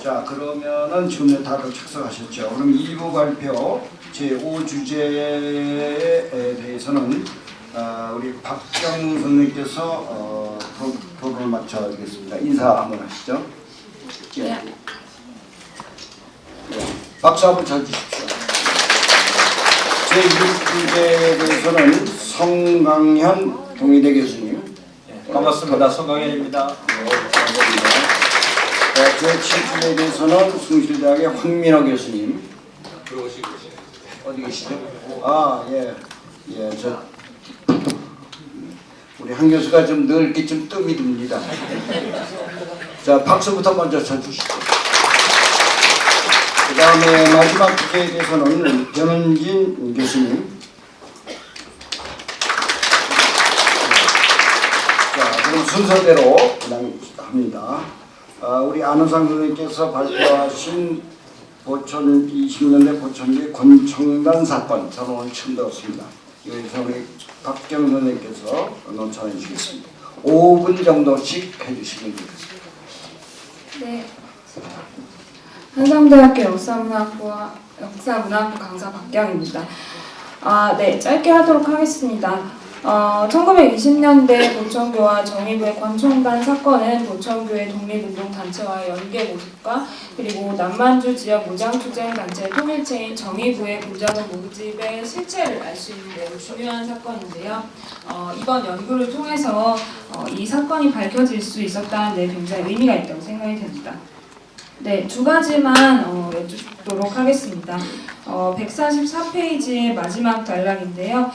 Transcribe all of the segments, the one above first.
자, 그러면은 지금 다들 착석하셨죠. 그럼 2부 발표 제5주제에 대해서는 우리 박경 선생님께서 토론을 마쳐드리겠습니다. 인사 한번 하시죠. 예. 박수 한번 쳐주십시오. 제6주제에 대해서는 성강현 동의대 교수님. 반갑습니다. 성강현입니다. 반갑습니다. 제7주제에 대해서는 숭실대학의 황민호 교수님. 어디 계시죠? 우리 한 교수가 좀 넓게 좀 뜸이 듭니다. 자, 박수부터 먼저 쳐주시죠. 그 다음에 마지막 주제에 대해서는 변은진 교수님. 자, 그럼 순서대로 그냥 합니다. 우리 안원상 선생님께서 발표하신 2020년대 보천교의 권총단 사건, 저는 오늘 처음 들었습니다. 여기서 우리 박경 선생님께서 논찬해 주시겠습니다. 5분 정도씩 해주시면 되겠습니다. 네. 한성대학교 역사문화부 강사 박경입니다. 네, 짧게 하도록 하겠습니다. 1920년대 보천교와 정의부의 권총단 사건은 보천교의 독립운동단체와의 연계 모습과 그리고 남만주 지역 무장투쟁단체 통일체인 정의부의 군자금 모집의 실체를 알 수 있는 매우 중요한 사건인데요. 이번 연구를 통해서 이 사건이 밝혀질 수 있었다는 데 굉장히 의미가 있다고 생각이 됩니다. 네, 두 가지만 여쭙도록 하겠습니다. 144페이지의 마지막 단락인데요.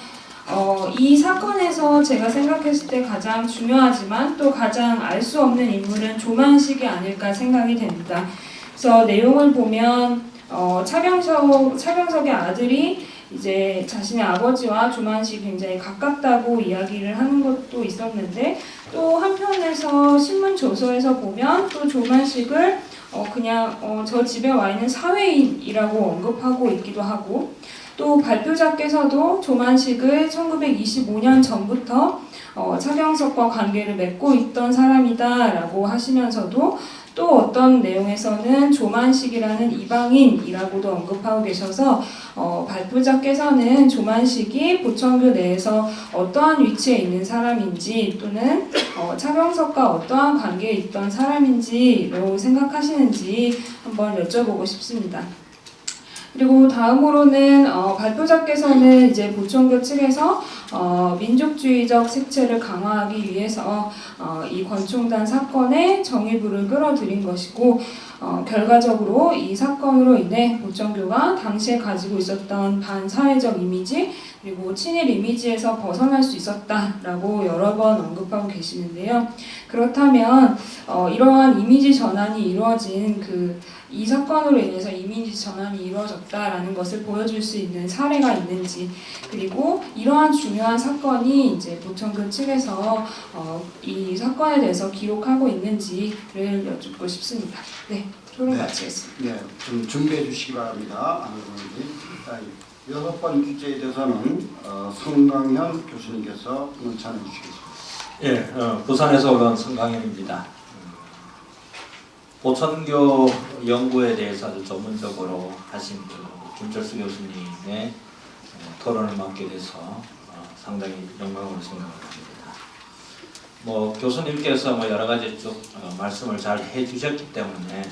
이 사건에서 제가 생각했을 때 가장 중요하지만 또 가장 알 수 없는 인물은 조만식이 아닐까 생각이 됩니다. 그래서 내용을 보면 차병석의 아들이 이제 자신의 아버지와 조만식이 굉장히 가깝다고 이야기를 하는 것도 있었는데 또 한편에서 신문 조서에서 보면 또 조만식을 그냥 저 집에 와 있는 사회인이라고 언급하고 있기도 하고 또 발표자께서도 조만식을 1925년 전부터 차병석과 관계를 맺고 있던 사람이다 라고 하시면서도 또 어떤 내용에서는 조만식이라는 이방인이라고도 언급하고 계셔서 발표자께서는 조만식이 보천교 내에서 어떠한 위치에 있는 사람인지 또는 차병석과 어떠한 관계에 있던 사람인지로 생각하시는지 한번 여쭤보고 싶습니다. 그리고 다음으로는 발표자께서는 이제 보천교 측에서 민족주의적 색채를 강화하기 위해서 이 권총단 사건에 정의부를 끌어들인 것이고 결과적으로 이 사건으로 인해 보천교가 당시에 가지고 있었던 반사회적 이미지 그리고 친일 이미지에서 벗어날 수 있었다라고 여러 번 언급하고 계시는데요. 그렇다면 이러한 이미지 전환이 이루어진 이 사건으로 인해서 이미지 전환이 이루어졌다라는 것을 보여줄 수 있는 사례가 있는지 그리고 이러한 중요한 사건이 이제 보천교 측에서 이 사건에 대해서 기록하고 있는지를 여쭙고 싶습니다. 네, 토론 마치겠습니다. 네, 좀 준비해 주시기 바랍니다. 6번 주제에 대해서는 성강현 교수님께서 논찬해 주시겠습니다. 예, 부산에서 올라온 성강현입니다. 보천교 연구에 대해서 아주 전문적으로 하신 김철수 교수님의 토론을 맡게 돼서 상당히 영광으로 생각을 합니다. 교수님께서 여러 가지 쭉 말씀을 잘 해주셨기 때문에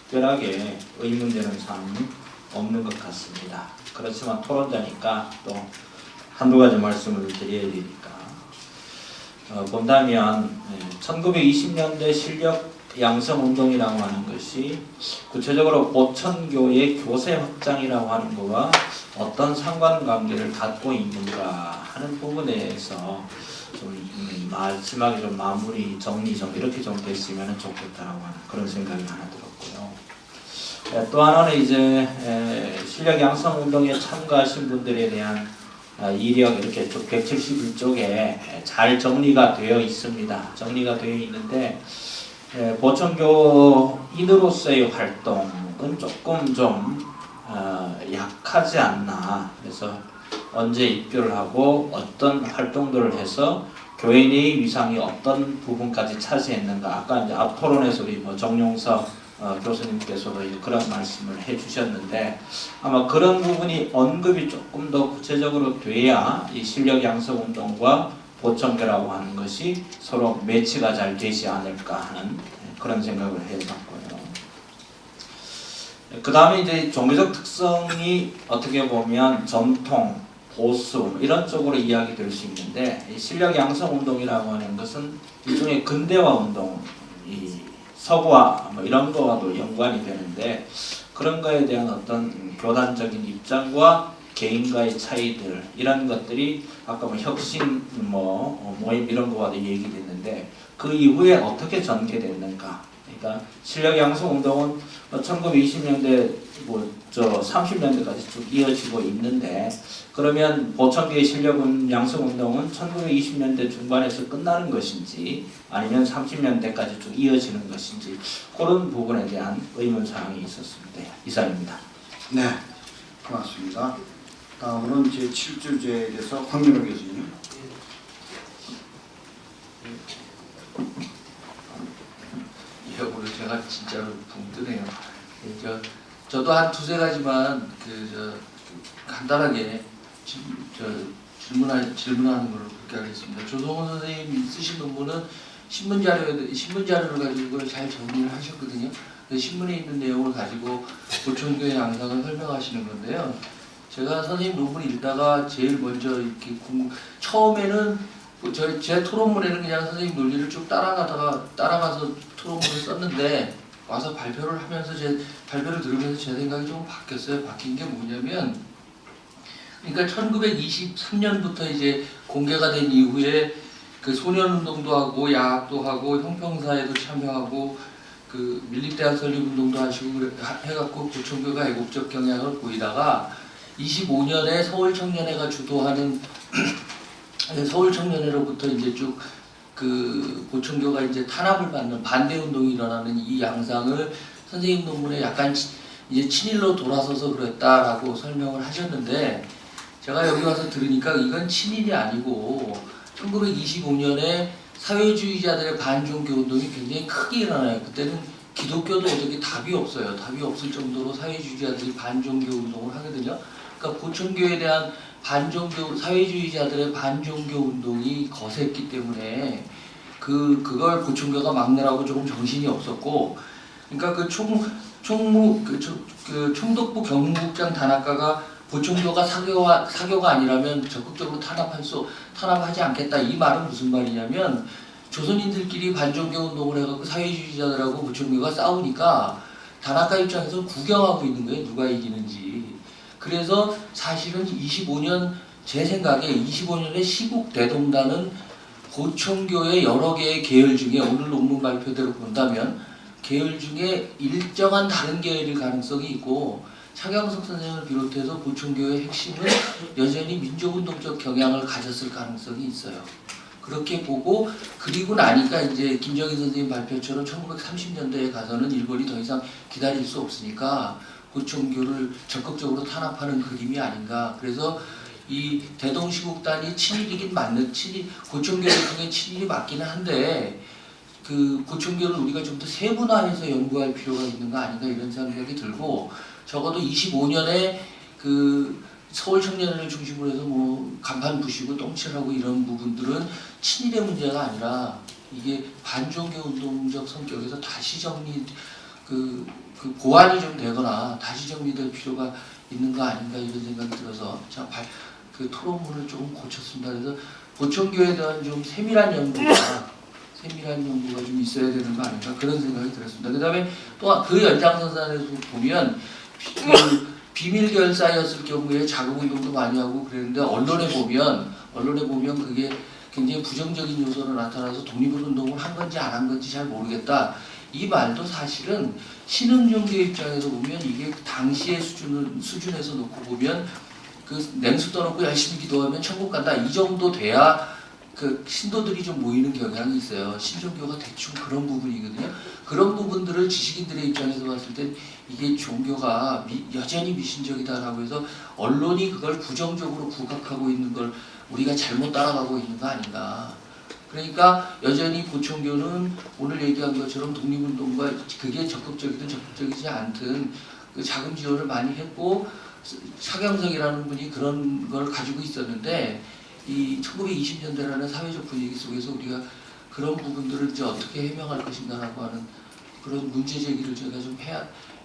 특별하게 의문되는 사항은 없는 것 같습니다. 그렇지만 토론자니까 또 한두 가지 말씀을 드려야 되니까 본다면 1920년대 실력 양성운동이라고 하는 것이 구체적으로 보천교의 교세 확장이라고 하는 것과 어떤 상관관계를 갖고 있는가 하는 부분에서 좀 마지막에 좀 마무리 정리 좀 이렇게 좀 됐으면 좋겠다라고 하는 그런 생각이 하나 들었고요. 또 하나는 이제 실력 양성운동에 참가하신 분들에 대한 이력 이렇게 쭉 171쪽에 잘 정리가 되어 있습니다. 정리가 되어 있는데 보천교인으로서의 활동은 조금 좀 약하지 않나. 그래서 언제 입교를 하고 어떤 활동들을 해서 교인의 위상이 어떤 부분까지 차지했는가. 아까 이제 앞 토론에서 우리 정용석 교수님께서도 이제 그런 말씀을 해주셨는데 아마 그런 부분이 언급이 조금 더 구체적으로 돼야 이 실력 양성 운동과 보청교라고 하는 것이 서로 매치가 잘 되지 않을까 하는 그런 생각을 해봤고요. 그 다음에 이제 종교적 특성이 어떻게 보면 전통, 보수 이런 쪽으로 이야기될 수 있는데 이 실력 양성 운동이라고 하는 것은 일종의 근대화 운동, 이 서구화 뭐 이런 거와도 연관이 되는데 그런 거에 대한 어떤 교단적인 입장과 개인과의 차이들 이런 것들이 아까 뭐 혁신 모임 이런 거와도 얘기됐는데 그 이후에 어떻게 전개됐는가? 그러니까 실력 양성 운동은 1920년대 30년대까지 쭉 이어지고 있는데 그러면 보청교의 실력 양성 운동은 1920년대 중반에서 끝나는 것인지 아니면 30년대까지 쭉 이어지는 것인지 그런 부분에 대한 의문 사항이 있었습니다. 이상입니다. 네, 고맙습니다. 다음으로는 제7주제에 대해서 황민호 교수님. 예, 오늘 제가 진짜로 붕 뜨네요. 저도 한 두세 가지만 간단하게 질문하는 걸로 그렇게 하겠습니다. 조성원 선생님이 쓰신 논문은 신문 자료를 가지고 이걸 잘 정리를 하셨거든요. 신문에 있는 내용을 가지고 보청교의 양상을 설명하시는 건데요. 제가 선생님 논문 읽다가 제일 먼저 이렇게 처음에는 제 토론문에는 그냥 선생님 논리를 쭉 따라가서 토론문을 썼는데 와서 발표를 하면서 발표를 들으면서 제 생각이 좀 바뀌었어요. 바뀐 게 뭐냐면 그러니까 1923년부터 이제 공개가 된 이후에 그 소년운동도 하고 야학도 하고 형평사에도 참여하고 그 밀립대학 설립운동도 하시고 해갖고 보청교가 애국적 경향을 보이다가 25년에 서울청년회가 주도하는 서울청년회로부터 이제 쭉 그 보청교가 이제 탄압을 받는 반대 운동이 일어나는 이 양상을 선생님 논문에 약간 이제 친일로 돌아서서 그랬다라고 설명을 하셨는데 제가 여기 와서 들으니까 이건 친일이 아니고 1925년에 사회주의자들의 반종교 운동이 굉장히 크게 일어나요. 그때는 기독교도 어떻게 답이 없어요. 답이 없을 정도로 사회주의자들이 반종교 운동을 하거든요. 그러니까 보청교에 대한 사회주의자들의 반종교 운동이 거셌기 때문에 그걸 보청교가 막느라고 조금 정신이 없었고, 그러니까 그 총독부 경무국장 단학가가 보청교가 사교가 아니라면 적극적으로 탄압하지 않겠다 이 말은 무슨 말이냐면 조선인들끼리 반종교 운동을 해갖고 사회주의자들하고 보청교가 싸우니까 단학가 입장에서 구경하고 있는 거예요. 누가 이기는지. 그래서 사실은 25년 제 생각에 25년에 시국대동단은 보청교의 여러 개의 계열 중에 오늘 논문 발표대로 본다면 계열 중에 일정한 다른 계열일 가능성이 있고 차경석 선생을 비롯해서 보청교의 핵심은 여전히 민족운동적 경향을 가졌을 가능성이 있어요. 그렇게 보고 그리고 나니까 이제 김정인 선생님 발표처럼 1930년대에 가서는 일본이 더 이상 기다릴 수 없으니까 보청교를 적극적으로 탄압하는 그림이 아닌가. 그래서 이 대동시국단이 친일이긴 맞는 보청교 중에 친일이 맞기는 한데 그 보청교를 우리가 좀 더 세분화해서 연구할 필요가 있는 거 아닌가 이런 생각이 들고 적어도 25년에 그 서울청년회를 중심으로 해서 뭐 간판 부시고 똥칠하고 이런 부분들은 친일의 문제가 아니라 이게 반종교 운동적 성격에서 다시 보완이 좀 되거나 다시 정리될 필요가 있는 거 아닌가 이런 생각이 들어서 그 토론문을 조금 고쳤습니다. 그래서 보청교에 대한 좀 세밀한 연구가 좀 있어야 되는 거 아닌가 그런 생각이 들었습니다. 그 다음에 또 그 연장선상에서 보면 비밀 결사였을 경우에 자금운동도 많이 하고 그랬는데 언론에 보면 그게 굉장히 부정적인 요소로 나타나서 독립운동을 한 건지 안 한 건지 잘 모르겠다. 이 말도 사실은 신흥종교 입장에서 보면 이게 당시의 수준에서 놓고 보면 그 냉수 떠놓고 열심히 기도하면 천국 간다 이 정도 돼야 그 신도들이 좀 모이는 경향이 있어요. 신종교가 대충 그런 부분이거든요. 그런 부분들을 지식인들의 입장에서 봤을 땐 이게 종교가 여전히 미신적이다라고 해서 언론이 그걸 부정적으로 부각하고 있는 걸 우리가 잘못 따라가고 있는 거 아닌가 그러니까 여전히 보충교는 오늘 얘기한 것처럼 독립운동과 그게 적극적이든 적극적이지 않든 그 자금 지원을 많이 했고 차경석이라는 분이 그런 걸 가지고 있었는데 이 1920년대라는 사회적 분위기 속에서 우리가 그런 부분들을 이제 어떻게 해명할 것인가라고 하는 그런 문제 제기를 저희가 좀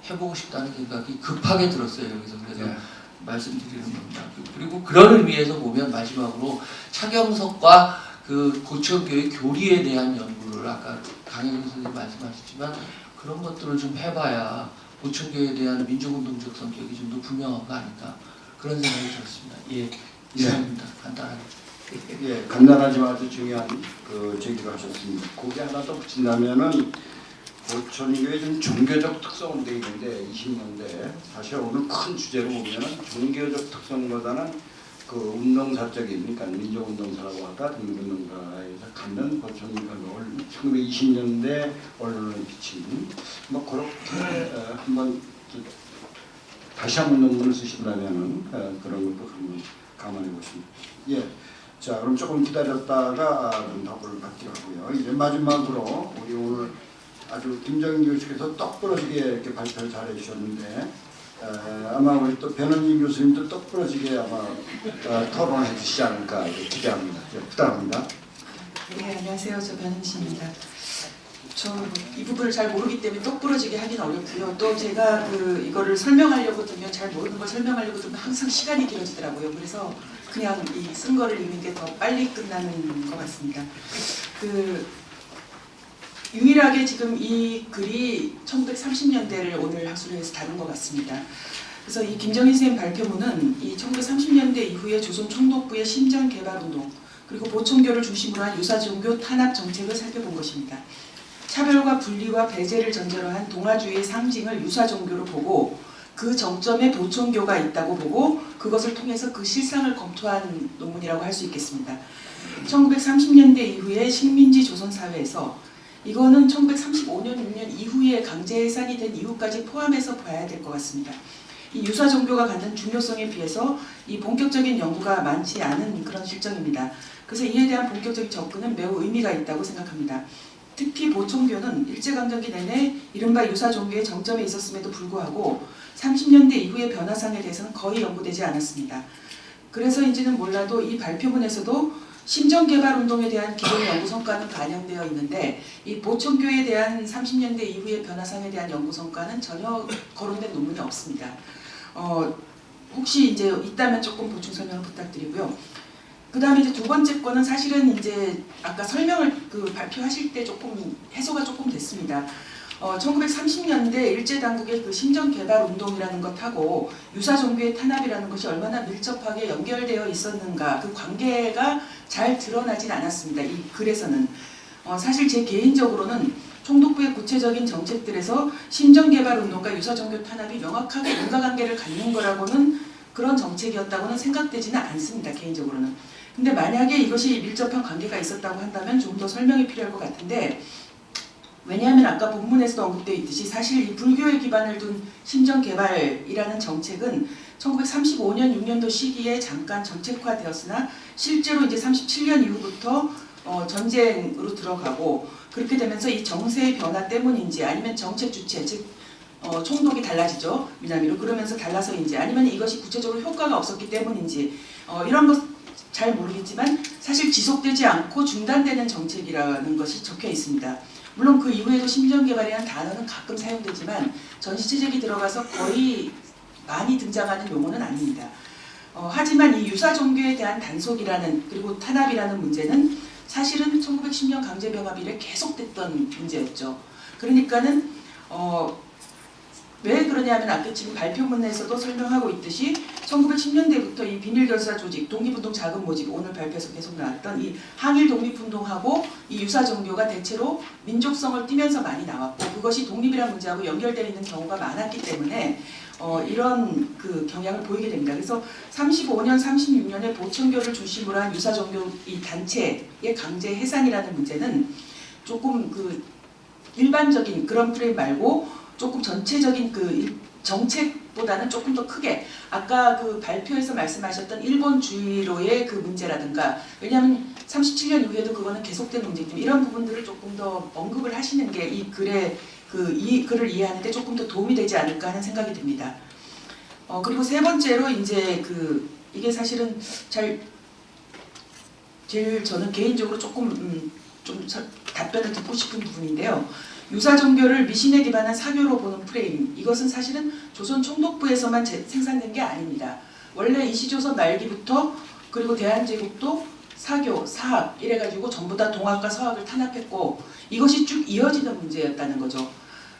해보고 싶다는 생각이 급하게 들었어요. 여기서 그래서 네. 말씀드리는 겁니다. 그리고 그런 의미에서 보면 마지막으로 차경석과 그 고척교회 교리에 대한 연구를 아까 강혜경 선생님 말씀하셨지만 그런 것들을 좀 해봐야 고척교회에 대한 민족운동적 성격이 좀 더 분명한 거 아닐까 그런 생각이 들었습니다. 예, 이상입니다. 간단하게. 예, 간단하지만 아주 중요한 그 제기를 하셨습니다. 거기 하나 더 붙인다면은 보천교회 좀 종교적 특성으로 되어 있는데 20년대 사실 오늘 큰 주제로 보면은 종교적 특성보다는 그 운동사적인 그러니까 민족운동사라고 할까 독립운동사에서 갖는 보천교회가 1920년대 언론을 비친 뭐 그렇게 한번 다시 한번 논문을 쓰신다면은 그런 것도 한번 감안해 보십니다. 예. 자, 그럼 조금 기다렸다가 좀 답을 받기로 하고요. 이제 마지막으로 우리 오늘 아주 김정인 교수께서 떡 부러지게 이렇게 발표를 잘 해주셨는데 아마 우리 또 변은진 교수님도 떡 부러지게 아마 토론해 주시지 않을까 기대합니다. 예, 부탁합니다. 네, 안녕하세요. 저 변은진입니다. 저 이 부분을 잘 모르기 때문에 똑 부러지게 하긴 어렵고요. 또 제가 이거를 설명하려고 들면 잘 모르는 걸 설명하려고 들면 항상 시간이 길어지더라고요. 그래서 그냥 이 쓴 거를 읽는 게 더 빨리 끝나는 것 같습니다. 유일하게 지금 이 글이 1930년대를 오늘 학술회에서 다룬 것 같습니다. 그래서 이 김정인 선생님 발표문은 이 1930년대 이후에 조선 총독부의 신정 개발 운동 그리고 보천교를 중심으로 한 유사종교 탄압 정책을 살펴본 것입니다. 차별과 분리와 배제를 전제로 한 동아주의의 상징을 유사종교로 보고 그 정점에 보천교가 있다고 보고 그것을 통해서 그 실상을 검토한 논문이라고 할 수 있겠습니다. 1930년대 이후에 식민지 조선사회에서 이거는 1935년, 6년 이후에 강제 해산이 된 이후까지 포함해서 봐야 될 것 같습니다. 이 유사 종교가 갖는 중요성에 비해서 이 본격적인 연구가 많지 않은 그런 실정입니다. 그래서 이에 대한 본격적인 접근은 매우 의미가 있다고 생각합니다. 특히 보천교는 일제강점기 내내 이른바 유사 종교의 정점에 있었음에도 불구하고 30년대 이후의 변화상에 대해서는 거의 연구되지 않았습니다. 그래서인지는 몰라도 이 발표문에서도 심정개발운동에 대한 기존 연구 성과는 반영되어 있는데 이 보천교에 대한 30년대 이후의 변화상에 대한 연구 성과는 전혀 거론된 논문이 없습니다. 혹시 이제 있다면 조금 보충 설명을 부탁드리고요. 그 다음에 이제 두 번째 거는 사실은 이제 아까 설명을 발표하실 때 조금 해소가 조금 됐습니다. 1930년대 일제당국의 그 심정개발운동이라는 것하고 유사종교의 탄압이라는 것이 얼마나 밀접하게 연결되어 있었는가 그 관계가 잘 드러나진 않았습니다. 이 글에서는. 사실 제 개인적으로는 총독부의 구체적인 정책들에서 심정개발운동과 유사종교 탄압이 명확하게 인과관계를 갖는 거라고는 그런 정책이었다고는 생각되지는 않습니다. 개인적으로는. 근데 만약에 이것이 밀접한 관계가 있었다고 한다면 좀 더 설명이 필요할 것 같은데 왜냐하면 아까 본문에서도 언급되어 있듯이 사실 이 불교에 기반을 둔 심정개발이라는 정책은 1935년 6년도 시기에 잠깐 정책화되었으나 실제로 이제 37년 이후부터 전쟁으로 들어가고 그렇게 되면서 이 정세의 변화 때문인지 아니면 정책 주체 즉 총독이 달라지죠. 미나미로 그러면서 달라서인지 아니면 이것이 구체적으로 효과가 없었기 때문인지 이런 것 잘 모르겠지만 사실 지속되지 않고 중단되는 정책이라는 것이 적혀 있습니다. 물론 그 이후에도 심정개발이라는 단어는 가끔 사용되지만 전시체적이 들어가서 거의 많이 등장하는 용어는 아닙니다. 하지만 이 유사종교에 대한 단속이라는 그리고 탄압이라는 문제는 사실은 1910년 강제병합 이래 계속됐던 문제였죠. 그러니까는 왜 그러냐면 아까 지금 발표문에서도 설명하고 있듯이 1910년대부터 이 비밀결사 조직, 독립운동 자금 모집, 오늘 발표에서 계속 나왔던 이 항일 독립운동하고 이 유사종교가 대체로 민족성을 띠면서 많이 나왔고 그것이 독립이라는 문제하고 연결되어 있는 경우가 많았기 때문에 이런 그 경향을 보이게 됩니다. 그래서 35년, 36년에 보천교를 중심으로 한 유사종교 이 단체의 강제 해산이라는 문제는 조금 그 일반적인 그런 프레임 말고 조금 전체적인 그 정책보다는 조금 더 크게 아까 그 발표에서 말씀하셨던 일본주의로의 그 문제라든가 왜냐하면 37년 이후에도 그거는 계속된 움직임 이런 부분들을 조금 더 언급을 하시는 게 이 글의 이 글을 이해하는데 조금 더 도움이 되지 않을까 하는 생각이 듭니다. 그리고 세 번째로 이제 이게 사실은 제일 저는 개인적으로 조금 좀 답변을 듣고 싶은 부분인데요. 유사 종교를 미신에 기반한 사교로 보는 프레임 이것은 사실은 조선 총독부에서만 생산된 게 아닙니다. 원래 이시조선 말기부터 그리고 대한제국도 사교, 사학 이래가지고 전부 다 동학과 서학을 탄압했고 이것이 쭉 이어지는 문제였다는 거죠.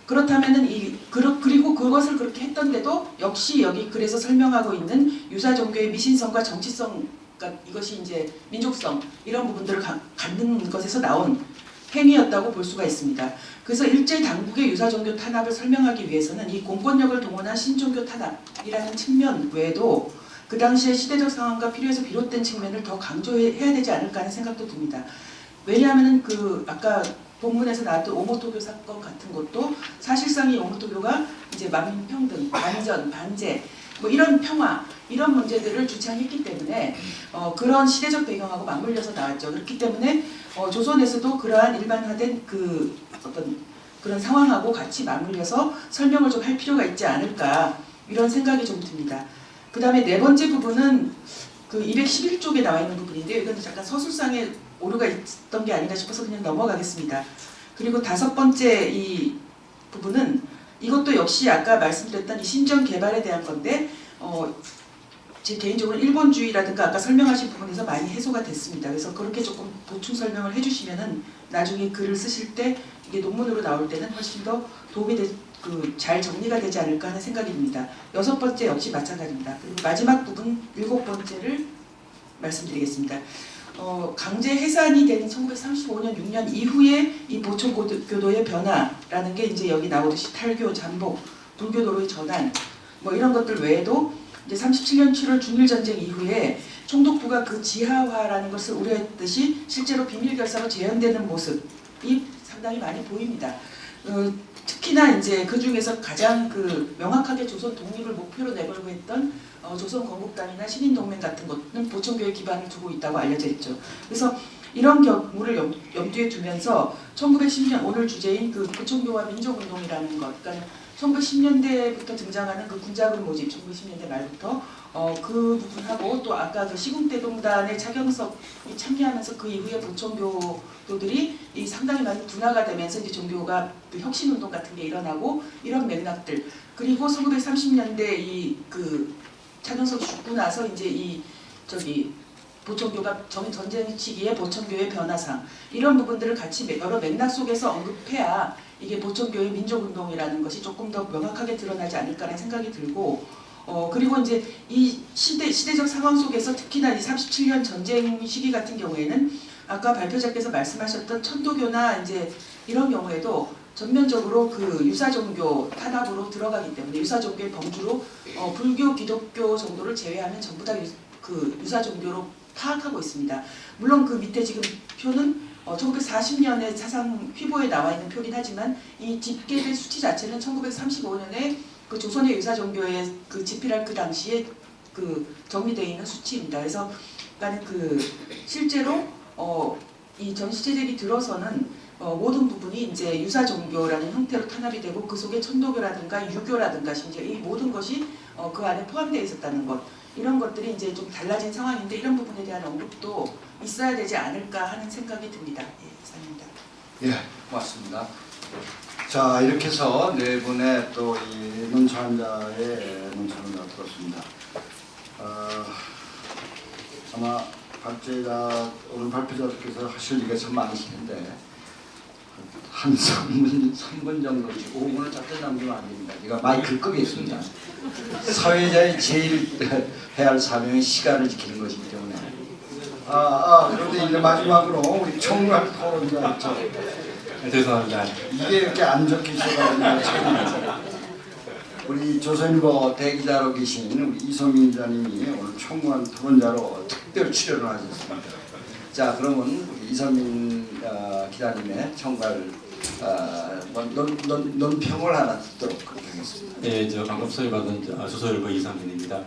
그렇다면은 그리고 그것을 그렇게 했던데도 역시 여기 글에서 설명하고 있는 유사 종교의 미신성과 정치성, 그러니까 이것이 이제 민족성 이런 부분들을 갖는 것에서 나온 행위였다고 볼 수가 있습니다. 그래서 일제 당국의 유사 종교 탄압을 설명하기 위해서는 이 공권력을 동원한 신종교 탄압이라는 측면 외에도 그 당시의 시대적 상황과 필요에서 비롯된 측면을 더 강조해야 되지 않을까 하는 생각도 듭니다. 왜냐하면 아까 본문에서 나왔던 오모토교 사건 같은 것도 사실상 이 오모토교가 이제 만민평등, 반전, 반제 뭐 이런 평화 이런 문제들을 주창했기 때문에 그런 시대적 배경하고 맞물려서 나왔죠. 그렇기 때문에 조선에서도 그러한 일반화된 어떤 그런 상황하고 같이 맞물려서 설명을 좀 할 필요가 있지 않을까 이런 생각이 좀 듭니다. 그 다음에 네 번째 부분은 211쪽에 나와 있는 부분인데요. 이건 잠깐 서술상에 오류가 있던 게 아닌가 싶어서 그냥 넘어가겠습니다. 그리고 다섯 번째 이 부분은 이것도 역시 아까 말씀드렸던 이 신전 개발에 대한 건데 제 개인적으로 일본주의라든가 아까 설명하신 부분에서 많이 해소가 됐습니다. 그래서 그렇게 조금 보충 설명을 해주시면은 나중에 글을 쓰실 때 이게 논문으로 나올 때는 훨씬 더 도움이 잘 정리가 되지 않을까 하는 생각이 듭니다. 여섯 번째 역시 마찬가지입니다. 그리고 마지막 부분 일곱 번째를 말씀드리겠습니다. 강제 해산이 된 1935년 6년 이후에 이 보천교도의 변화라는 게 이제 여기 나오듯이 탈교, 잠복, 불교도로의 전환 뭐 이런 것들 외에도 이제 37년 7월 중일전쟁 이후에 총독부가 그 지하화라는 것을 우려했듯이 실제로 비밀결사로 재현되는 모습이 상당히 많이 보입니다. 특히나 이제 그 중에서 가장 명확하게 조선 독립을 목표로 내걸고 했던 조선 건국당이나 신인동맹 같은 것은 보천교에 기반을 두고 있다고 알려져 있죠. 그래서 이런 경우를 염두에 두면서 1910년 오늘 주제인 보천교와 민족운동이라는 것, 그러니까 1910년대부터 등장하는 군자군 모집, 1910년대 말부터 그 부분하고 또 아까 시궁대동단의 차경석이 참여하면서 그 이후에 보천교도들이 상당히 많이 분화가 되면서 이제 종교가 혁신운동 같은 게 일어나고 이런 맥락들 그리고 1930년대 차경석이 죽고 나서 이제 보천교가 전쟁 시기에 보천교의 변화상 이런 부분들을 같이 여러 맥락 속에서 언급해야 이게 보천교의 민족운동이라는 것이 조금 더 명확하게 드러나지 않을까라는 생각이 들고 그리고 이제 이 시대적 상황 속에서 특히나 이 37년 전쟁 시기 같은 경우에는 아까 발표자께서 말씀하셨던 천도교나 이제 이런 경우에도 전면적으로 유사종교 탄압으로 들어가기 때문에 유사종교의 범주로 불교, 기독교 정도를 제외하면 전부 다 유사종교로 파악하고 있습니다. 물론 그 밑에 지금 표는 1940년에 사상 휘보에 나와 있는 표긴 하지만 이 집계된 수치 자체는 1935년에 조선의 유사종교에 집필할 그 당시에 정리되어 있는 수치입니다. 그래서 실제로 이 전시제적이 들어서는 모든 부분이 이제 유사종교라는 형태로 탄압이 되고 그 속에 천도교라든가 유교라든가 심지어 이 모든 것이 그 안에 포함되어 있었다는 것 이런 것들이 이제 좀 달라진 상황인데 이런 부분에 대한 언급도 있어야 되지 않을까 하는 생각이 듭니다. 예, 이상입니다. 예, 고맙습니다. 자, 이렇게 해서 네 분의 또 이 논술자의 논술을 들었습니다. 아마 오늘 발표자께서 하실 얘기가 참 많으시는데 한 3분 정도, 5분을 짧게 남기면 안 됩니다. 제가 마이크 끄겠습니다. 사회자의 제일 해야 할 사명이 시간을 지키는 것이기 때문에. 그런데 이제 마지막으로 우리 총괄 토론자 있죠. 죄송합니다. 이게 이렇게 안 적혀 있어가지고 참 우리 조선일보 대기자로 계신 우리 이성민 기자님이 오늘 총괄 토론자로 특별 출연을 하셨습니다. 자, 그러면 우리 이성민 기자님의 총괄 논평을 하나 듣도록 그렇게 하겠습니다. 네, 방금 소개받은 조선일보 이성민입니다.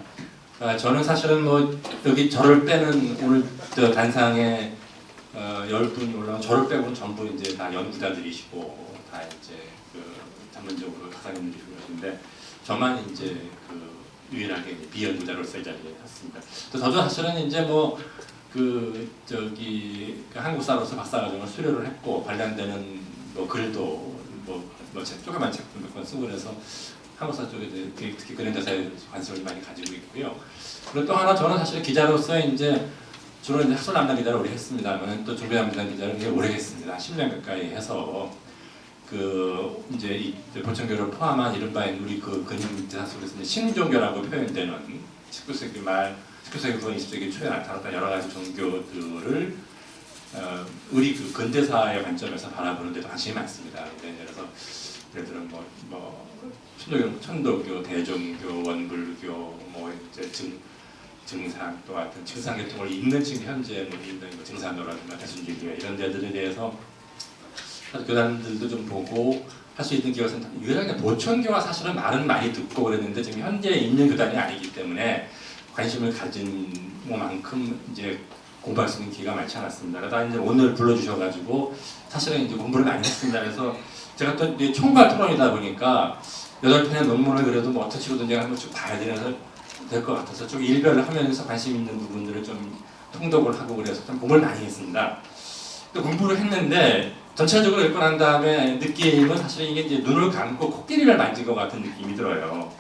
저는 사실은 여기 저를 빼는 오늘 단상에 10분이 올라온 저를 빼고는 전부 이제 다 연구자들이시고 다 이제 그 전문적으로 가상연구를 하시는데 저만 이제 그 유일하게 이제 비연구자로서 이 자리에 섰습니다. 또 저도 사실은 이제 뭐 그 저기 그 한국사로서 박사과정을 수료를 했고 관련되는 뭐 글도 조그만 책도 몇 권 쓰고 그래서 한국사 쪽에 특히 근현대사에 관심을 많이 가지고 있고요. 그리고 또 하나 저는 사실 기자로서 이제 주로 이제 학술 남단 기자를 오래 했습니다만 또 중대 남단 기자를 되게 오래 했습니다. 10년 가까이 해서 그 이제 이 보천교를 포함한 이른바 우리 그 근현대사 속에서 이제 신종교라고 표현되는 19세기 말 19세기 후반 20세기 초에 나타났던 여러 가지 종교들을 우리 그 근대사의 관점에서 바라보는 데도 관심이 많습니다. 그래서 예를 들어 뭐 천도교, 대종교, 원불교, 뭐 이제 증산 또 같은 증산계통을 잇는 지금 현재 뭐 증산도라든가 대순주교 이런 데들에 대해서 교단들도 좀 보고 할 수 있는 기회가 유일하게 보천교가 사실은 말은 많이 듣고 그랬는데 지금 현재 있는 교단이 아니기 때문에 관심을 가진 만큼 이제 공부할 수 있는 기회가 많지 않았습니다. 그러다 이제 오늘 불러주셔가지고 사실은 이제 공부를 많이 했습니다. 그래서 제가 또 총괄 토론이다 보니까 8편의 논문을 그래도 뭐 어떻게든 한번 쭉 봐야 되는 될 것 같아서 좀 일별을 하면서 관심 있는 부분들을 좀 통독을 하고 그래서 좀 공부를 많이 했습니다. 또 공부를 했는데 전체적으로 읽고 난 다음에 느낌은 사실 이게 이제 눈을 감고 코끼리를 만진 것 같은 느낌이 들어요.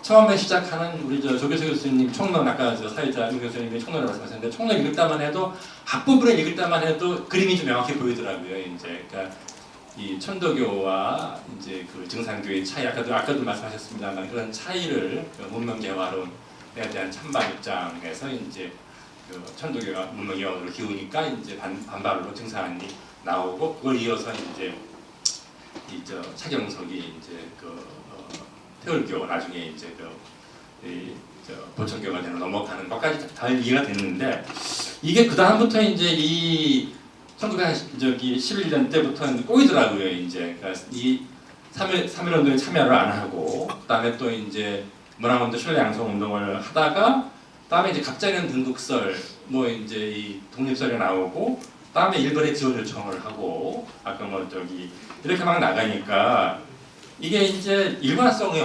처음에 시작하는 우리 조교수 교수님 총론 아까 사회자 교수님이 총론을 말씀하셨는데 총론 읽을 때만 해도 앞부분을 읽을 때만 해도 그림이 좀 명확히 보이더라고요. 이제 그러니까 이 천도교와 이제 그 증산교의 차이 아까도 말씀하셨습니다만 그런 차이를 문명 개화론에 대한 찬반 입장에서 이제 그 천도교가 문명 개화론으로 기우니까 이제 반발로 증산이 나오고 그걸 이어서 이제 차경석이 이제 태울교 나중에 이제 보천교가 되는 넘어가는 것까지 다 이해가 됐는데 이게 그 다음부터 이제 이 1911년 때부터 꼬이더라고요. 이제 그러니까 이 3.1 운동에 참여를 안 하고 그다음에 또 이제 문화운동 신라양성 운동을 하다가 그다음에 이제 갑자기는 등극설 뭐 이제 이 독립설이 나오고 그다음에 일본에 지원 요청을 하고 아까 이렇게 막 나가니까 이게 이제 일관성이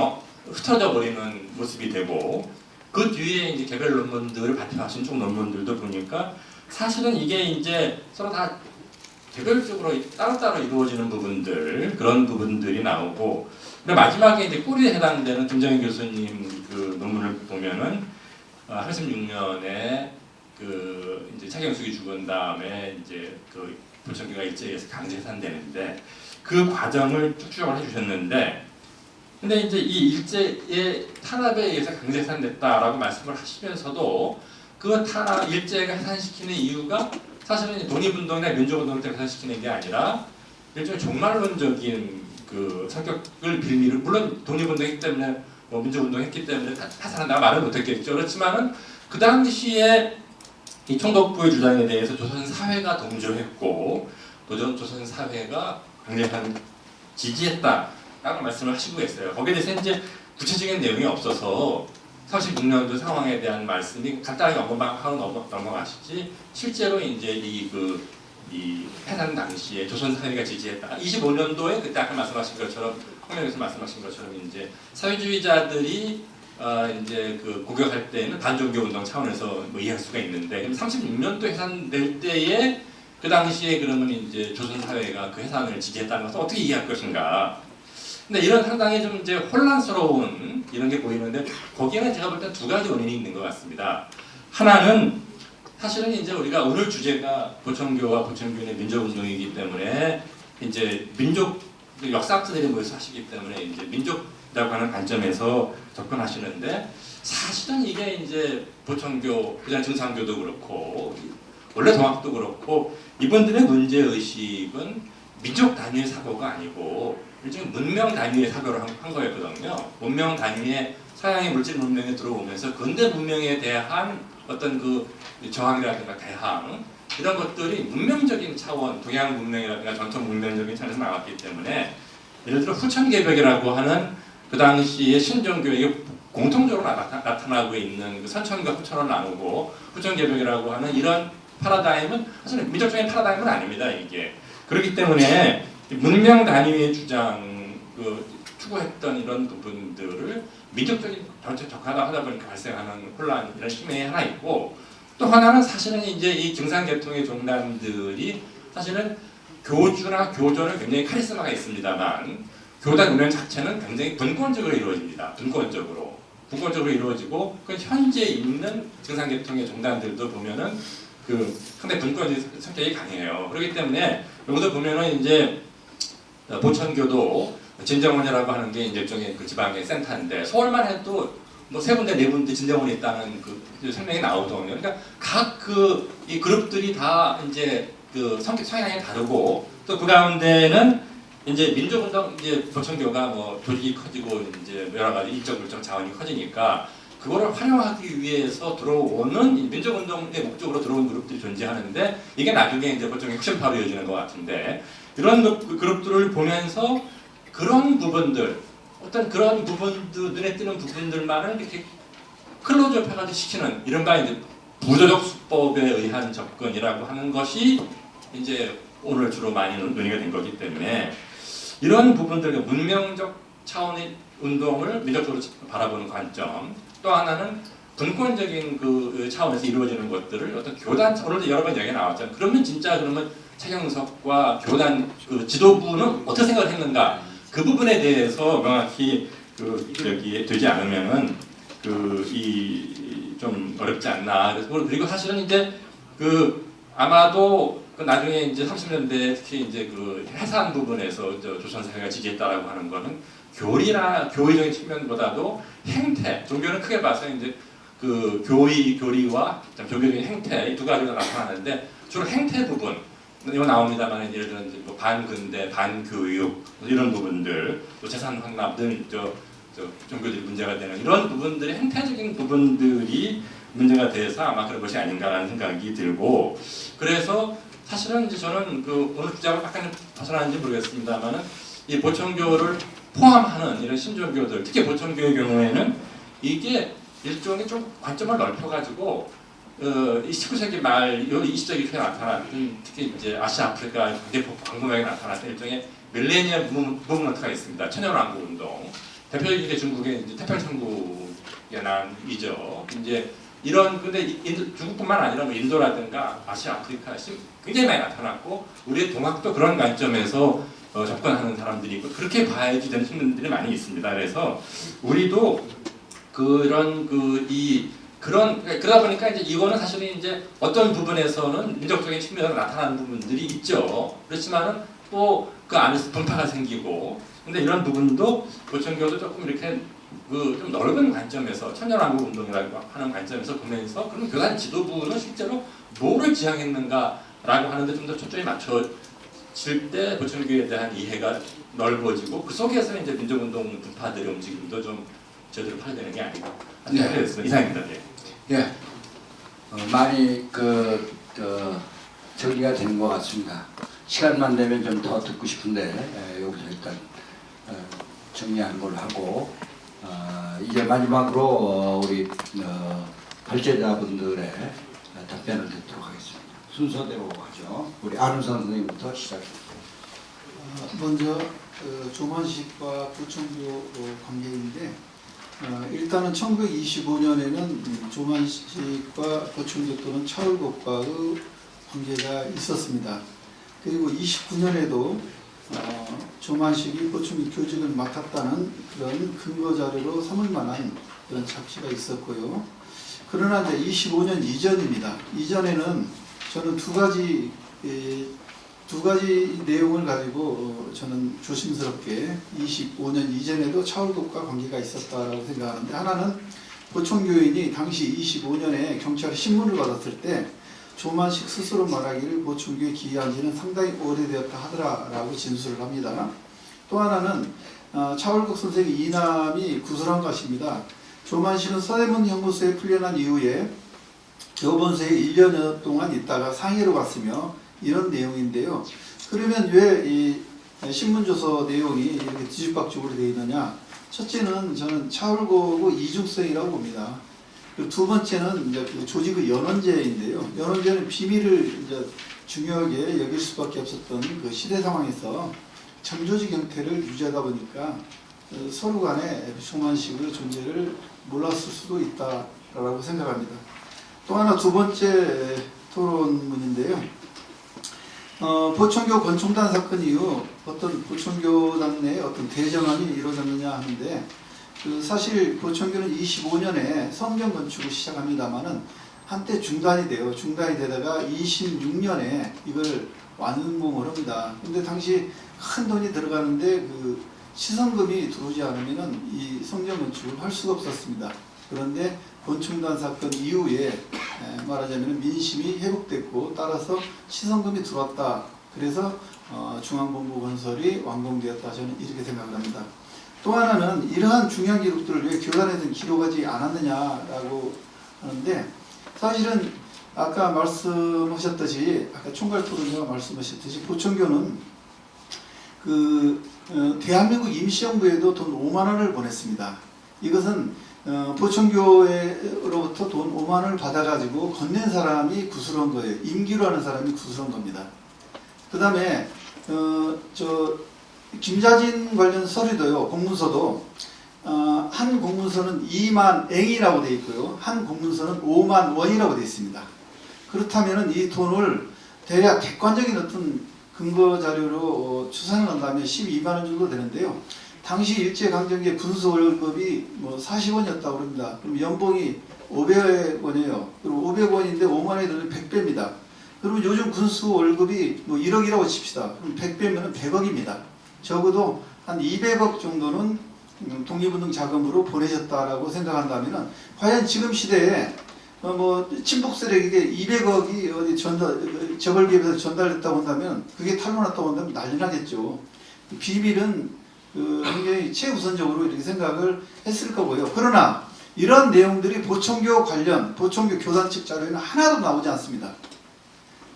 흩어져 버리는 모습이 되고 그 뒤에 이제 개별 논문들을 발표하신 쪽 논문들도 보니까 사실은 이게 이제 서로 다 개별적으로 따로따로 이루어지는 부분들 그런 부분들이 나오고 근데 마지막에 이제 꼬리에 해당되는 김정인 교수님 그 논문을 보면은 86년에 그 이제 차경숙이 죽은 다음에 이제 그 보천교가 일제에서 강제 해산되는데 그 과정을 쭉쭉 해주셨는데 근데 이제 이 일제의 탄압에 의해서 강제 해산됐다라고 말씀을 하시면서도 그 탄압 일제가 해산시키는 이유가 사실은 독립운동이나 민족운동 때문에 해산시키는 게 아니라 일종의 종말론적인 그 성격을 빌미로 물론 독립운동했기 때문에 뭐 민족운동했기 때문에 해산한다고 말은 못했겠죠. 그렇지만은 그 당시에 이 총독부의 주장에 대해서 조선 사회가 동조했고 조선 사회가 강제해산 지지했다라고 말씀을 하시고 계세요. 거기에 대해서 이제 구체적인 내용이 없어서 36년도 상황에 대한 말씀이 간단하게 언급하고 넘어가시지 실제로 이제 이 해산 당시에 조선 사회가 지지했다. 25년도에 그때 아까 말씀하신 것처럼 홍명에서 말씀하신 것처럼 이제 사회주의자들이 이제 그 공격할 때는 반종교 운동 차원에서 뭐 이해할 수가 있는데 그럼 36년도 해산될 때에 그 당시에 그러면 이제 조선 사회가 그 해산을 지지했다는 것을 어떻게 이해할 것인가? 근데 이런 상당히 좀 이제 혼란스러운 이런 게 보이는데 거기에는 제가 볼 때 두 가지 원인이 있는 것 같습니다. 하나는 사실은 이제 우리가 오늘 주제가 보천교와 보천교인의 민족운동이기 때문에 이제 민족 역사학자들이 모여서 하시기 때문에 이제 민족이라고 하는 관점에서 접근하시는데 사실은 이게 이제 보천교, 그냥 증산교도 그렇고 원래 동학도 그렇고 이분들의 문제 의식은 민족 단위의 사고가 아니고 일종의 문명 단위의 사고를 한 거였거든요. 문명 단위의 서양의 물질 문명에 들어오면서 근대 문명에 대한 어떤 그 저항이라든가 대항 이런 것들이 문명적인 차원, 동양 문명이라든가 전통 문명적인 차원에서 나왔기 때문에 예를 들어 후천개벽이라고 하는 그 당시에 신정교에게 공통적으로 나타나고 있는 그 선천과 후천을 나누고 후천개벽이라고 하는 이런 파라다임은 사실 민족적인 파라다임은 아닙니다. 이게 그렇기 때문에 문명 단위의 주장 추구했던 이런 부분들을 민족적인 정책 적하다 보니까 발생하는 혼란 이런 힘이 하나 있고 또 하나는 사실은 이제 이 증상계통의 종단들이 사실은 교주나 교조는 굉장히 카리스마가 있습니다만 교단 운영 자체는 굉장히 분권적으로 이루어집니다. 분권적으로 이루어지고 그 현재 있는 증상계통의 종단들도 보면은 그 상당히 분권적 성격이 강해요. 그렇기 때문에 여기서 보면은 이제 보천교도 진정원이라고 하는 게 이제 일종의 그 지방의 센터인데 서울만 해도 뭐 3군데 4군데 진정원이 있다는 그 설명이 나오거든요. 그러니까 각 이 그룹들이 다 이제 그 성향이 다르고 또 그 가운데는 이제 민족운동 이제 보천교가 뭐 조직이 커지고 이제 여러 가지 일정 자원이 커지니까 그거를 활용하기 위해서 들어오는 민족운동의 목적으로 들어온 그룹들이 존재하는데 이게 나중에 이제 보천의 혁신파로 이어지는 것 같은데 이런 그룹들을 보면서 그런 부분들 어떤 그런 부분들 눈에 띄는 부분들만을 이렇게 클로즈업 해가지고 시키는 이른바 이제 부조적 수법에 의한 접근이라고 하는 것이 이제 오늘 주로 많이 논의가 된 거기 때문에 이런 부분들 문명적 차원의 운동을 민족적으로 바라보는 관점 또 하나는 분권적인 그 차원에서 이루어지는 것들을 어떤 교단 오늘도 여러 번 이야기가 나왔잖아요. 그러면 진짜 그러면 최경석과 교단 그 지도부는 어떻게 생각을 했는가 그 부분에 대해서 명확히 그 여기 되지 않으면은 좀 어렵지 않나. 그래서 그리고 사실은 이제 그 아마도 그 나중에 이제 30년대 특히 이제 그 해산 부분에서 조선 사회가 지지했다라고 하는 거는 교리나 교의적인 측면보다도 행태, 종교는 크게 봐서 이제 그 교리와 종교적인 행태 이 두 가지가 나타나는데 주로 행태 부분 이거 나옵니다만 예를 들어 이제 뭐 반근대, 반교육 이런 부분들 또 재산 확납 등 종교들이 문제가 되는 이런 부분들이 행태적인 부분들이 문제가 돼서 아마 그런 것이 아닌가라는 생각이 들고 그래서 사실은 이제 저는 그 오늘 주제하고 약간 벗어나는지 모르겠습니다만은 이 보천교를 포함하는 이런 신종교들 특히 보천교의 경우에는 이게 일종의 좀 관점을 넓혀가지고 이 19세기 말, 20세기 초에 나타났던 특히 이제 아시아 아프리카 광범위하게 나타났던 일종의 밀레니엄 무브먼트가 있습니다. 천연왕국 운동 대표적인 게 중국의 이제 태평천국의 난이죠. 이제 이런 근데 중국뿐만 아니라 뭐 인도라든가 아시아 아프리카 굉장히 많이 나타났고 우리 동학도 그런 관점에서 접근하는 사람들이 있고 그렇게 봐야지 되는 측면들이 많이 있습니다. 그래서 우리도 그러다 보니까 이제 이거는 사실은 이제 어떤 부분에서는 민족적인 측면으로 나타나는 부분들이 있죠. 그렇지만은 또 그 안에서 분파가 생기고 근데 이런 부분도 보천교도 조금 이렇게 좀 넓은 관점에서 천년왕국 운동이라고 하는 관점에서 보면서 그럼 교단 지도부는 실제로 뭐를 지향했는가라고 하는데 좀 더 초점이 맞춰질 때 보천교에 대한 이해가 넓어지고 그 속에서 이제 민족운동 분파들의 움직임도 좀 제대로 파악되는 게 아닌가 하는 생각이 들었습니다. 이상입니다. 예, 많이 정리가 되는 것 같습니다. 시간만 되면 좀 더 듣고 싶은데 여기서 일단 정리하는 걸로 하고 이제 마지막으로 우리 발제자분들의 답변을 듣도록 하겠습니다. 순서대로 하죠. 우리 안우선 선생님부터 시작합니다. 먼저 조만식과 부천교 관계인데 일단은 1925년에는 조만식과 보천교 또는 차울곡과의 관계가 있었습니다. 그리고 29년에도 조만식이 보천교 교직을 맡았다는 그런 근거 자료로 삼을 만한 그런 잡지가 있었고요. 그러나 이제 25년 이전입니다. 이전에는 저는 두 가지 내용을 가지고 저는 조심스럽게 25년 이전에도 차울곡과 관계가 있었다라고 생각하는데 하나는 보천교인이 당시 25년에 경찰에 신문을 받았을 때 조만식 스스로 말하기를 보천교에 기여한 지는 상당히 오래되었다 하더라라고 진술을 합니다. 또 하나는 차울곡 선생의 이남이 구술한 것입니다. 조만식은 서대문 형무소에 풀려난 이후에 교본소에 1년 동안 있다가 상해로 갔으며 이런 내용인데요. 그러면 왜 이 신문조서 내용이 이렇게 뒤집박죽으로 되어 있느냐? 첫째는 저는 차울곡의 이중성이라고 봅니다. 그리고 두 번째는 이제 그 조직의 연원제인데요. 연원제는 비밀을 이제 중요하게 여길 수밖에 없었던 그 시대 상황에서 정조직 형태를 유지하다 보니까 서로 간에 조만식의 존재를 몰랐을 수도 있다라고 생각합니다. 또 하나 두 번째 토론문인데요. 보천교 권총단 사건 이후 어떤 보천교단 내에 어떤 대정안이 이루어졌느냐 하는데 사실 보천교는 25년에 성전 건축을 시작합니다만은 한때 중단이 되다가 26년에 이걸 완공을 합니다. 근데 당시 큰 돈이 들어가는데 그 시선금이 들어오지 않으면은 이 성전 건축을 할 수가 없었습니다. 그런데 권총단 사건 이후에 말하자면 민심이 회복됐고 따라서 시선금이 들어왔다. 그래서 중앙본부 건설이 완공되었다. 저는 이렇게 생각을 합니다. 또 하나는 이러한 중요한 기록들을 왜 교단에서는 기록하지 않았느냐라고 하는데 사실은 아까 말씀하셨듯이 아까 총괄토론자가 말씀하셨듯이 보천교는 대한민국 임시정부에도 돈 5만 원을 보냈습니다. 이것은 보천교회로부터 돈 5만 원을 받아가지고 건넨 사람이 구슬한 거예요. 임기로 하는 사람이 구슬한 겁니다. 그 다음에 김자진 관련 서류도요. 공문서도 한 공문서는 2만 앵이라고 되어 있고요. 한 공문서는 5만 원이라고 되어 있습니다. 그렇다면 이 돈을 대략 객관적인 어떤 근거 자료로 추산을 한다면 12만 원 정도 되는데요. 당시 일제강점기의 군수 월급이 40원이었다고 합니다. 그럼 연봉이 500원이에요. 그리고 500원인데 5만 원이 되면 100배입니다. 그러면 요즘 군수 월급이 1억이라고 칩시다. 그럼 100배면 100억입니다. 적어도 한 200억 정도는 독립운동 자금으로 보내셨다라고 생각한다면 과연 지금 시대에 친북세력에게 200억이 어디 저벌기업에서 전달됐다고 한다면 그게 탄로났다고 한다면 난리 나겠죠. 비밀은 굉장히 최우선적으로 이렇게 생각을 했을 거고요. 그러나 이런 내용들이 보천교 관련 보천교 교단 측 자료에는 하나도 나오지 않습니다.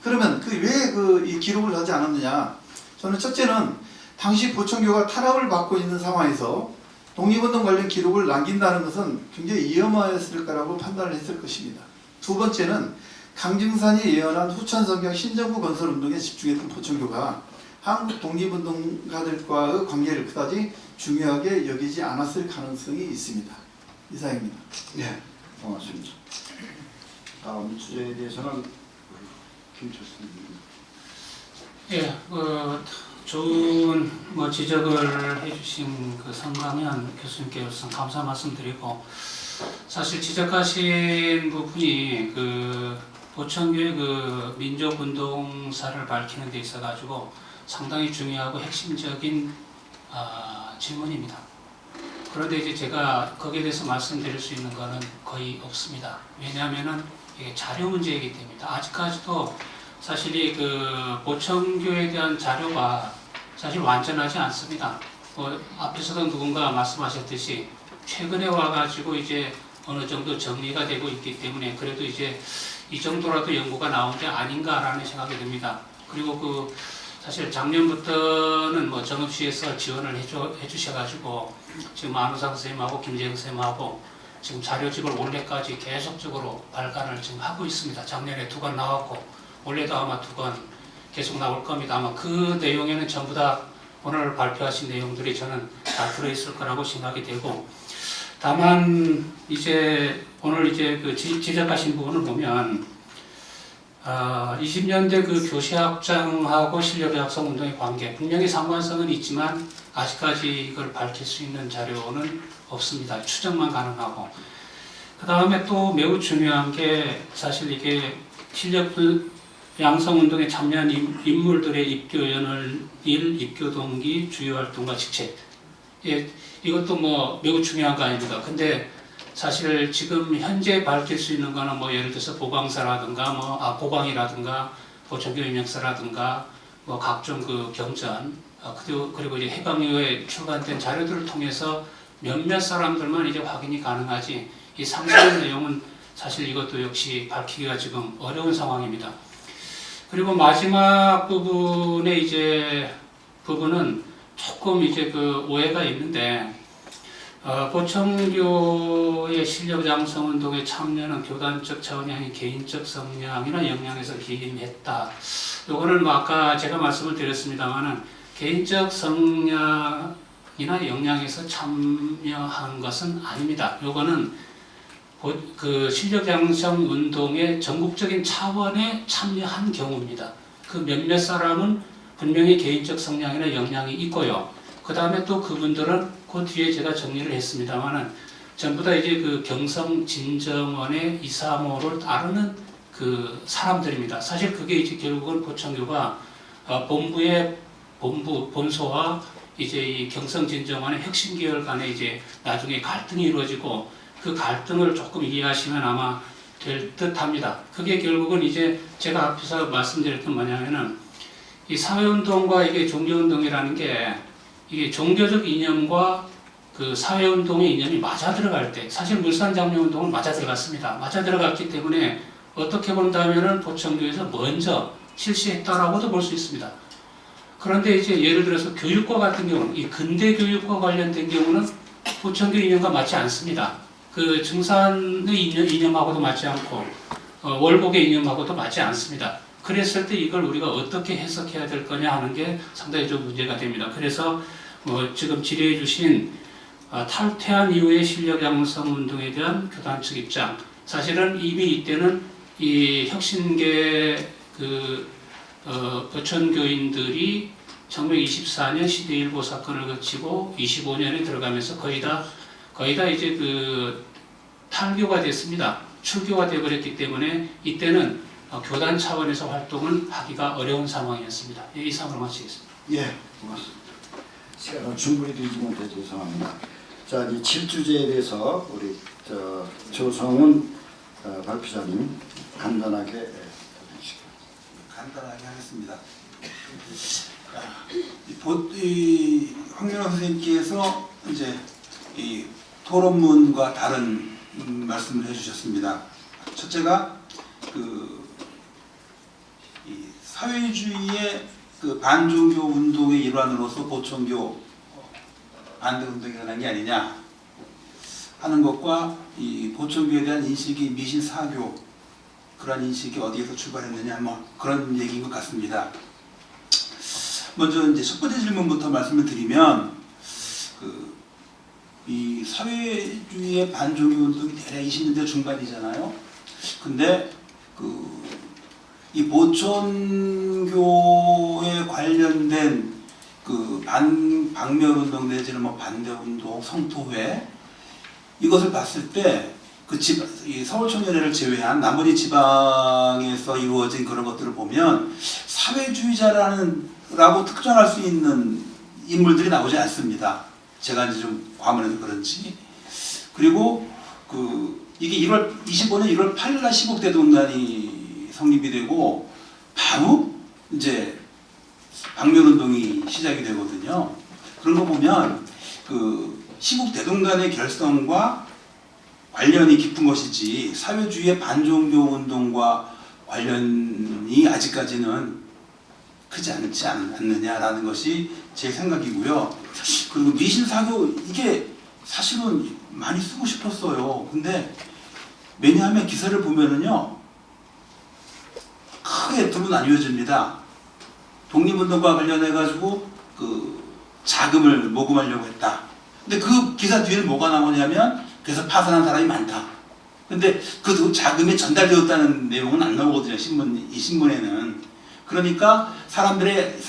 그러면 왜 이 기록을 하지 않았느냐? 저는 첫째는 당시 보천교가 타락을 받고 있는 상황에서 독립운동 관련 기록을 남긴다는 것은 굉장히 위험했을 거라고 판단을 했을 것입니다. 두 번째는 강증산이 예언한 후천성경 신정부 건설운동에 집중했던 보천교가 한국 독립운동가들과의 관계를 그다지 중요하게 여기지 않았을 가능성이 있습니다. 이상입니다. 네, 고맙습니다. 다음 주제에 대해서는 김철수님. 예, 좋은 지적을 해주신 성강현 교수님께 우선 감사 말씀드리고 사실 지적하신 부분이 보천교의 민족운동사를 밝히는 데 있어 가지고 상당히 중요하고 핵심적인 질문입니다. 그런데 이제 제가 거기에 대해서 말씀드릴 수 있는 것은 거의 없습니다. 왜냐하면은 이게 자료 문제이기 때문입니다. 아직까지도 사실 이 보천교에 대한 자료가 사실 완전하지 않습니다. 앞에서도 누군가 말씀하셨듯이 최근에 와가지고 이제 어느 정도 정리가 되고 있기 때문에 그래도 이제 이 정도라도 연구가 나온 게 아닌가라는 생각이 듭니다. 그리고 사실 작년부터는 정읍시에서 지원을 해주셔가지고 지금 안우상 선생님하고 김재영 선생님하고 지금 자료집을 올해까지 계속적으로 발간을 지금 하고 있습니다. 작년에 2권 나왔고 올해도 아마 2권 계속 나올 겁니다. 아마 그 내용에는 전부 다 오늘 발표하신 내용들이 저는 다 들어있을 거라고 생각이 되고 다만 이제 오늘 이제 지적하신 부분을 보면 20년대 교세 확장하고 실력의 학성운동의 관계 분명히 상관성은 있지만 아직까지 이걸 밝힐 수 있는 자료는 없습니다. 추정만 가능하고 그 다음에 또 매우 중요한 게 사실 이게 실력 양성운동에 참여한 인물들의 입교 연을 입교 동기, 주요 활동과 직책. 예, 이것도 매우 중요한 거 아닙니다. 근데 사실 지금 현재 밝힐 수 있는 거는 예를 들어서 보광사라든가 보광이라든가 보천교 임역사라든가 각종 경전 그리고 이제 해방 이후에 출간된 자료들을 통해서 몇몇 사람들만 이제 확인이 가능하지 이 상세한 내용은 사실 이것도 역시 밝히기가 지금 어려운 상황입니다. 그리고 마지막 부분의 부분은 조금 오해가 있는데 보청교의 실력 양성 운동에 참여는 교단적 차원이 아닌 개인적 성향이나 역량에서 기인했다. 요거는 뭐 아까 제가 말씀을 드렸습니다만은 개인적 성향이나 역량에서 참여한 것은 아닙니다. 요거는 그 실력 양성 운동의 전국적인 차원에 참여한 경우입니다. 그 몇몇 사람은 분명히 개인적 성향이나 역량이 있고요. 그 다음에 또 그분들은 그 뒤에 제가 정리를 했습니다만은 전부 다 이제 그 경성 진정원의 2, 3호를 따르는 그 사람들입니다. 사실 그게 이제 결국은 보청교가 본소와 이제 이 경성 진정원의 혁신 계열 간에 이제 나중에 갈등이 이루어지고 그 갈등을 조금 이해하시면 아마 될 듯합니다. 그게 결국은 이제 제가 앞에서 말씀드렸던 뭐냐면은 이 사회운동과 이게 종교운동이라는 게 이게 종교적 이념과 그 사회운동의 이념이 맞아 들어갈 때 사실 물산장려운동은 맞아 들어갔습니다. 맞아 들어갔기 때문에 어떻게 본다면은 보청교에서 먼저 실시했다라고도 볼 수 있습니다. 그런데 이제 예를 들어서 교육과 같은 경우는 이 근대 교육과 관련된 경우는 보청교 이념과 맞지 않습니다. 그 증산의 이념하고도 맞지 않고 월복의 이념하고도 맞지 않습니다. 그랬을 때 이걸 우리가 어떻게 해석해야 될 거냐 하는 게 상당히 좀 문제가 됩니다. 그래서 지금 질의해 주신 탈퇴한 이후의 실력 양성 운동에 대한 교단 측 입장, 사실은 이미 이때는 이 혁신계 보천교인들이 1924년 시대일보 사건을 거치고 25년에 들어가면서 거의 다 이제 그 탈교가 됐습니다. 출교가 되어버렸기 때문에 이때는 교단 차원에서 활동을 하기가 어려운 상황이었습니다. 이상으로 마치겠습니다. 예, 고맙습니다. 시간을 충분히 드리지 못해 죄송합니다. 자, 이제 7주제에 대해서 우리 조성훈 발표자님 간단하게 해주시죠. 간단하게 하겠습니다. 황민호 선생님께서 이제 이 토론문과 다른 말씀을 해주셨습니다. 첫째가 이 사회주의의 그 반종교 운동의 일환으로서 보청교 반대 운동이 일어난 게 아니냐 하는 것과 이 보청교에 대한 인식이 미신 사교 그런 인식이 어디에서 출발했느냐 뭐 그런 얘기인 것 같습니다. 먼저 이제 첫 번째 질문부터 말씀을 드리면 이 사회주의의 반종교 운동이 대략 20년대 중반이잖아요. 근데 이 보천교에 관련된 그 박멸운동 내지는 뭐 반대운동, 성토회 이것을 봤을 때 이 서울청년회를 제외한 나머지 지방에서 이루어진 그런 것들을 보면 사회주의자라고 특정할 수 있는 인물들이 나오지 않습니다. 제가 이제 좀 과문해서 그런지. 그리고 이게 25년 1월 8일날 시국대동단이 성립이 되고 바로 이제 박멸운동이 시작이 되거든요. 그런 거 보면 시국대동단의 결성과 관련이 깊은 것이지 사회주의의 반종교 운동과 관련이 아직까지는 크지 않지 않느냐라는 것이 제 생각이고요. 그리고 미신사교 이게 사실은 많이 쓰고 싶었어요. 근데 왜냐하면 기사를 보면은요 크게 둘로 나뉘어집니다. 독립운동과 관련해가지고 자금을 모금하려고 했다. 근데 그 기사 뒤에는 뭐가 나오냐면 그래서 파산한 사람이 많다. 근데 그 자금이 전달되었다는 내용은 안 나오거든요. 이 신문에는. 그러니까 사람들이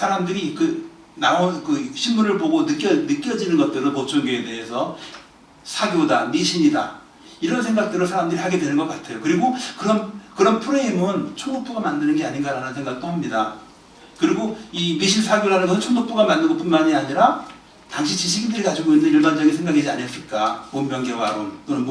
나온 신문을 보고 느껴지는 것들은 보청교에 대해서 사교다, 미신이다 이런 생각들을 사람들이 하게 되는 것 같아요. 그리고 그런 프레임은 총독부가 만드는 게 아닌가라는 생각도 합니다. 그리고 이 미신 사교라는 것은 총독부가 만든 것뿐만이 아니라 당시 지식인들이 가지고 있는 일반적인 생각이지 않았을까. 문명개화론 또는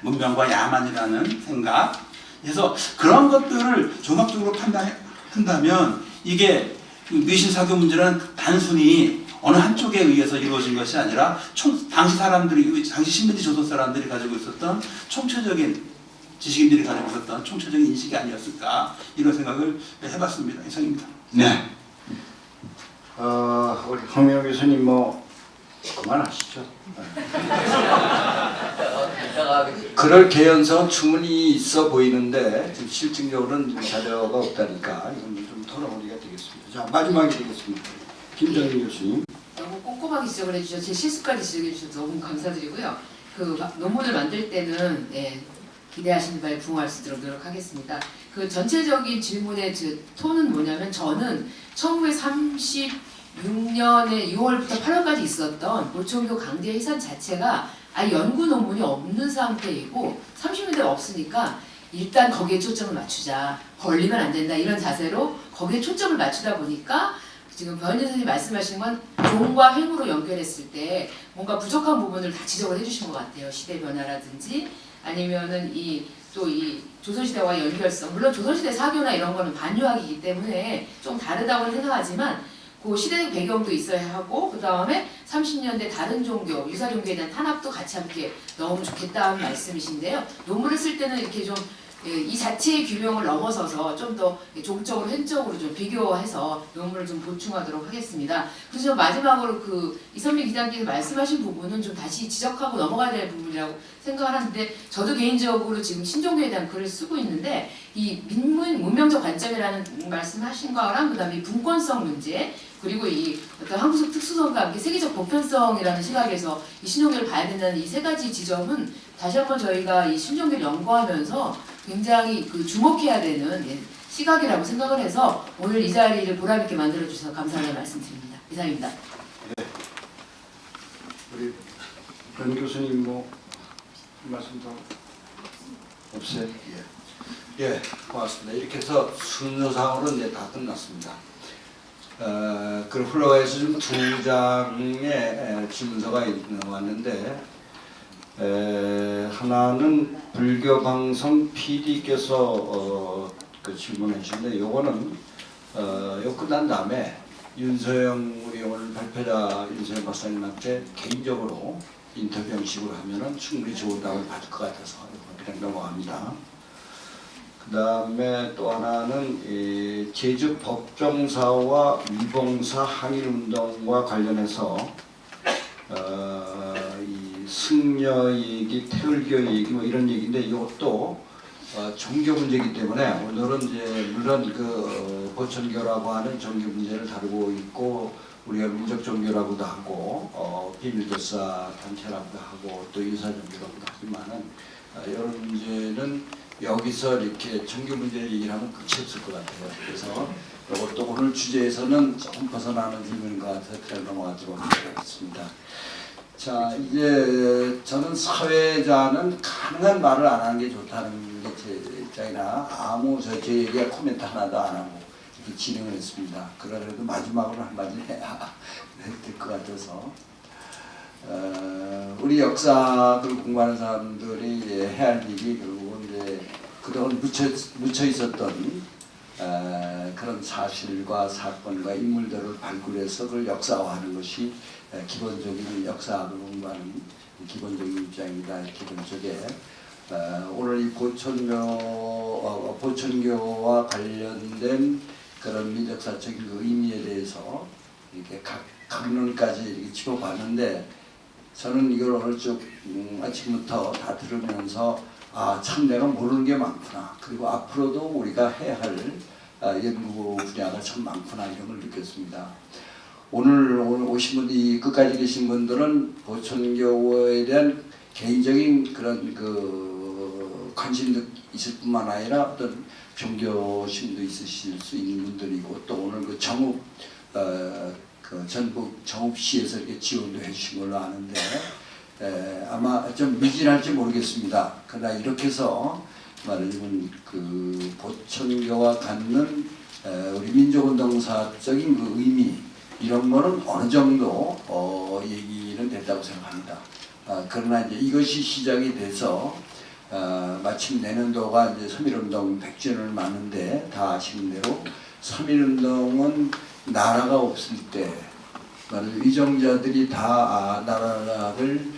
문명과 야만이라는 생각. 그래서 그런 것들을 종합적으로 판단한다면 이게 미신 사교 문제는 단순히 어느 한쪽에 의해서 이루어진 것이 아니라 당시 식민지 조선 사람들이 가지고 있었던 총체적인 지식인들이 가지고 있었던 총체적인 인식이 아니었을까 이런 생각을 해봤습니다. 이상입니다. 네. 우리 황민호 교수님 그만하시죠. 그럴 개연성은 충분히 있어 보이는데 지금 실질적으로는 자료가 없다니까 이건 좀 토론하기가 되겠습니다. 자, 마지막이 되겠습니다. 김정인 교수님. 너무 꼼꼼하게 지적을 해주셔서 제 실수까지 지적해 주셔서 너무 감사드리고요. 그 논문을 만들 때는 기대하시는 바에 부응할 수 있도록 노력하겠습니다. 그 전체적인 질문의 톤은 뭐냐면 저는 1936년에 6월부터 8월까지 있었던 보천교 강제 해산 자체가 아예 연구 논문이 없는 상태이고 30년대가 없으니까 일단 거기에 초점을 맞추자. 걸리면 안 된다 이런 자세로 거기에 초점을 맞추다 보니까 지금 변희재 선생님이 말씀하신 건 종과 행으로 연결했을 때 뭔가 부족한 부분을 다 지적을 해주신 것 같아요. 시대 변화라든지 아니면은 이 조선시대와 연결성, 물론 조선시대 사교나 이런 거는 반유학이기 때문에 좀 다르다고 생각하지만 그 시대적 배경도 있어야 하고 그 다음에 30년대 다른 종교, 유사 종교에 대한 탄압도 같이 함께 넣으면 좋겠다는 말씀이신데요. 논문을 쓸 때는 이렇게 좀 이 자체의 규명을 넘어서서 좀 더 종적으로 횡적으로 좀 비교해서 논문을 좀 보충하도록 하겠습니다. 그래서 마지막으로 그 이선미 기자님께서 말씀하신 부분은 좀 다시 지적하고 넘어가야 될 부분이라고 생각을 하는데 저도 개인적으로 지금 신종교에 대한 글을 쓰고 있는데 이 문명적 관점이라는 말씀하신 거랑 그다음에 분권성 문제 그리고 이 어떤 한국적 특수성과 함께 세계적 보편성이라는 시각에서 이 신종교를 봐야 된다는 이 세 가지 지점은 다시 한번 저희가 이 신종교를 연구하면서 굉장히 그 주목해야 되는 시각이라고 생각을 해서 오늘 이 자리를 보람있게 만들어주셔서 감사하다는 말씀드립니다. 이상입니다. 네. 우리 변 교수님 뭐 말씀 더 없어요? 예, 고맙습니다. 이렇게 해서 순서상으로 이제 다 끝났습니다. 그 흘러가서 지금 2장의 질문서가 왔는데 하나는 불교방송 PD께서 그 질문해 주셨는데 요거는 요 끝난 다음에 윤서영 우리 오늘 발표자 윤서영 박사님한테 개인적으로 인터뷰 형식으로 하면은 충분히 좋은 답을 받을 것 같아서 그냥 넘어갑니다. 그 다음에 또 하나는 제주 법정사와 위봉사 항일운동과 관련해서 이 승려 얘기, 태을교 얘기 뭐 이런 얘기인데 이것도 종교 문제이기 때문에 오늘은 이제 물론 그 보천교라고 하는 종교 문제를 다루고 있고 우리가 민족 종교라고도 하고 비밀교사 단체라고도 하고 또 유사 종교라고도 하지만은 이런 문제는 여기서 이렇게 종교 문제를 얘기를 하면 끝이 없을 것 같아요. 그래서 이것도 오늘 주제에서는 조금 벗어나는 질문인 것 같아서 그냥 넘어가도록 하겠습니다. 자, 이제 저는 사회자는 가능한 말을 안 하는 게 좋다는 게 제 입장이라 아무 제 얘기에 코멘트 하나도 안 하고 이렇게 진행을 했습니다. 그러려도 마지막으로 한마디 해야 될 것 같아서 우리 역사를 공부하는 사람들이 해야 할 일이 결국은 이제 그동안 묻혀 있었던 그런 사실과 사건과 인물들을 발굴해서 그걸 역사화하는 것이 기본적인 역사학을 공부하는 기본적인 입장입니다. 기본적에 오늘 이 보천교와 관련된 그런 민족사적인 그 의미에 대해서 이렇게 각론까지 이렇게 짚어봤는데 저는 이걸 오늘 쭉 아침부터 다 들으면서 참 내가 모르는 게 많구나. 그리고 앞으로도 우리가 해야 할 연구 분야가 참 많구나 이런 걸 느꼈습니다. 오늘 오신 분이 끝까지 계신 분들은 보천교에 대한 개인적인 그런 그 관심도 있을 뿐만 아니라 어떤 종교심도 있으실 수 있는 분들이고 또 오늘 그 정읍 그 전북 정읍시에서 이렇게 지원도 해주신 걸로 아는데 아마 좀 미진할지 모르겠습니다. 그러나 이렇게 해서 말하자면 그 보천교가 갖는 우리 민족운동사적인 그 의미 이런 거는 어느 정도 얘기는 됐다고 생각합니다. 그러나 이제 이것이 시작이 돼서 마침 내년도가 이제 3.1운동 100주년을 맞는데 다 아시는 대로 3.1운동은 나라가 없을 때 위정자들이 다 나라를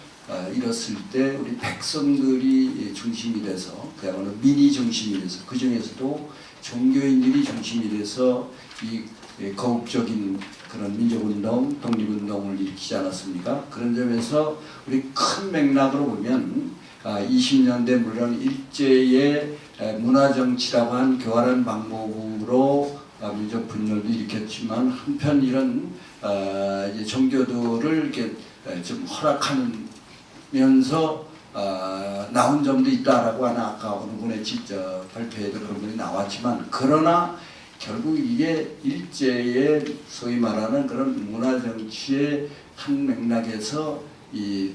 잃었을 때 우리 백성들이 중심이 돼서 그야말로 민이 중심이 돼서 그 중에서도 종교인들이 중심이 돼서 이 거국적인 그런 민족운동, 독립운동을 일으키지 않았습니까? 그런 점에서 우리 큰 맥락으로 보면 20년대 물론 일제의 문화정치라고 한 교활한 방법으로 민족 분열도 일으켰지만 한편 이런 이제 종교들을 이렇게 좀 허락하면서 나온 점도 있다라고 하나 아까 어느 분의 직접 발표에도 그런 분이 나왔지만 그러나 결국 이게 일제의 소위 말하는 그런 문화정치의 한 맥락에서 이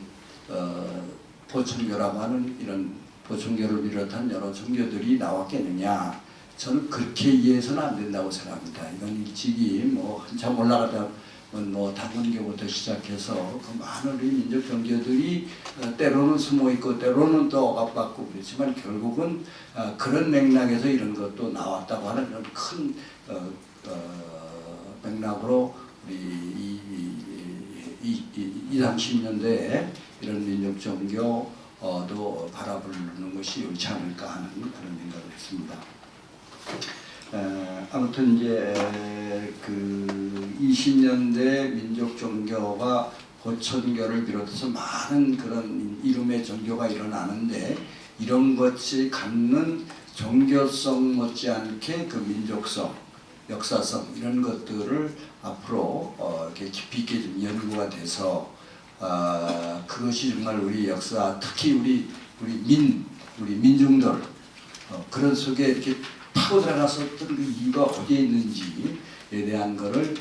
보천교라고 하는 이런 보천교를 비롯한 여러 종교들이 나왔겠느냐, 저는 그렇게 이해해서는 안 된다고 생각합니다. 이건 일찍이 뭐 한참 올라가다 뭐 단원교부터 시작해서 그 많은 우리 민족 종교들이 때로는 숨어 있고 때로는 또 억압받고 그렇지만 결국은 그런 맥락에서 이런 것도 나왔다고 하는 그런 큰 맥락으로 우리 30년대에 이런 민족 종교도 바라보는 것이 옳지 않을까 하는 그런 생각을 했습니다. 아무튼 이제 그 20년대 민족 종교가 보천교를 비롯해서 많은 그런 이름의 종교가 일어나는데 이런 것이 갖는 종교성 못지않게 그 민족성, 역사성 이런 것들을 앞으로 이렇게 깊이 있게 좀 연구가 돼서 그것이 정말 우리 역사, 특히 우리 민중들 그런 속에 이렇게 타고 들어갔었던 그 이유가 어디에 있는지에 대한 거를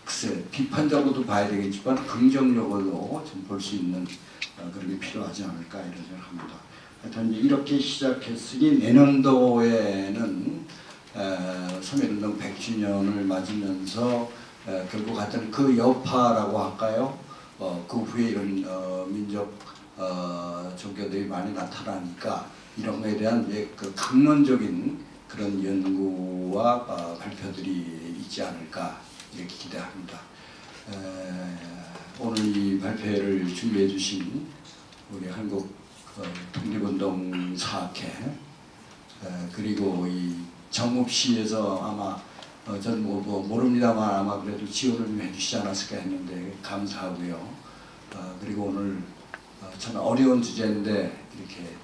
글쎄 비판적으로도 봐야 되겠지만 긍정적으로도 좀 볼 수 있는 그런 게 필요하지 않을까 이런 생각합니다. 하여튼 이렇게 시작했으니 내년도에는 3.1운동 100주년을 맞으면서 결국 하여튼 그 여파라고 할까요? 그 후에 이런 민족 종교들이 많이 나타나니까 이런 거에 대한 그 강론적인 그런 연구와 발표들이 있지 않을까 이렇게 기대합니다. 오늘 이 발표를 준비해 주신 우리 한국 독립운동 사학회 그리고 이 정읍시에서 아마 전 뭐 모릅니다만 아마 그래도 지원을 좀 해주시지 않았을까 했는데 감사하고요. 그리고 오늘 참 어려운 주제인데 이렇게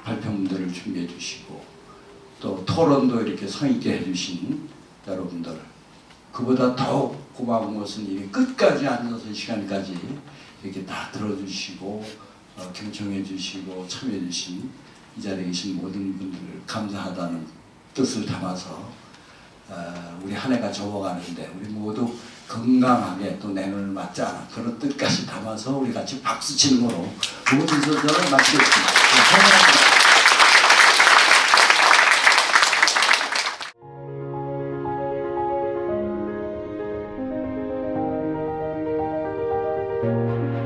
발표문들을 준비해 주시고 또 토론도 이렇게 성의있게 해주신 여러분들, 그보다 더욱 고마운 것은 이 끝까지 앉아서 시간까지 이렇게 다 들어주시고 경청해 주시고 참여해 주신 이 자리에 계신 모든 분들을 감사하다는 뜻을 담아서 우리 한 해가 접어가는데 우리 모두 건강하게 또 내년을 맞자 그런 뜻까지 담아서 우리 같이 박수 치는 거로 모든 소절을 마치겠습니다. 감사합니다. Thank you.